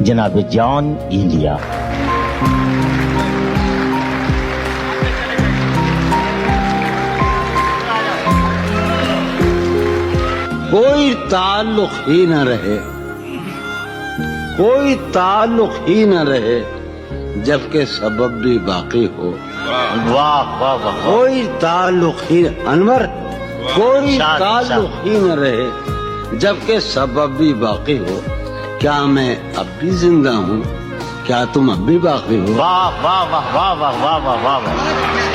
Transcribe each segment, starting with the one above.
جناب جان ایلیا۔ کوئی تعلق ہی نہ رہے، کوئی تعلق ہی نہ رہے جبکہ سبب بھی باقی ہو۔ واہ واہ واہ، کوئی تعلق ہی انور، کوئی تعلق ہی نہ رہے جبکہ سبب بھی باقی ہو۔ کیا میں اب بھی زندہ ہوں؟ کیا تم اب بھی باقی ہو؟ واہ واہ واہ واہ واہ واہ واہ واہ واہ،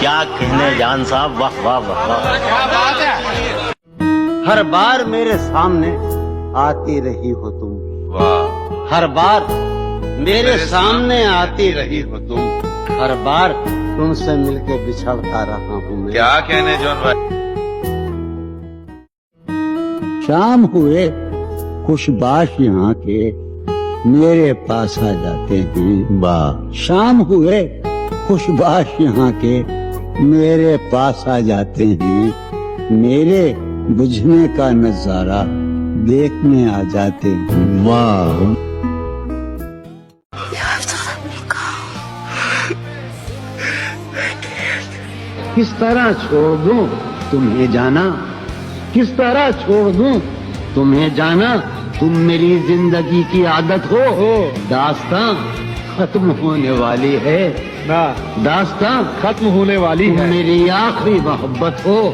کیا کہنے جان صاحب، واہ واہ واہ واہ، کیا بات ہے۔ ہر بار میرے سامنے آتی رہی ہو تم، ہر بار میرے سامنے آتی رہی ہو تم، ہر بار تم سے مل کے بچھڑتا رہا ہوں میں۔ کیا کہنے جون بھائی۔ شام ہوئے خوش باش یہاں کے میرے پاس آ جاتے ہیں، شام ہوئے خوش باش یہاں کے میرے پاس آ جاتے ہیں، میرے بجھنے کا نظارہ دیکھنے آ جاتے ہیں۔ واہ، کس طرح چھوڑ دوں تمہیں جانا، کس طرح چھوڑ دوں تمہیں جانا، تم میری زندگی کی عادت ہو۔ داستاں ختم ہونے والی ہے، داستاں ختم ہونے والی تم ہے، میری آخری محبت ہو۔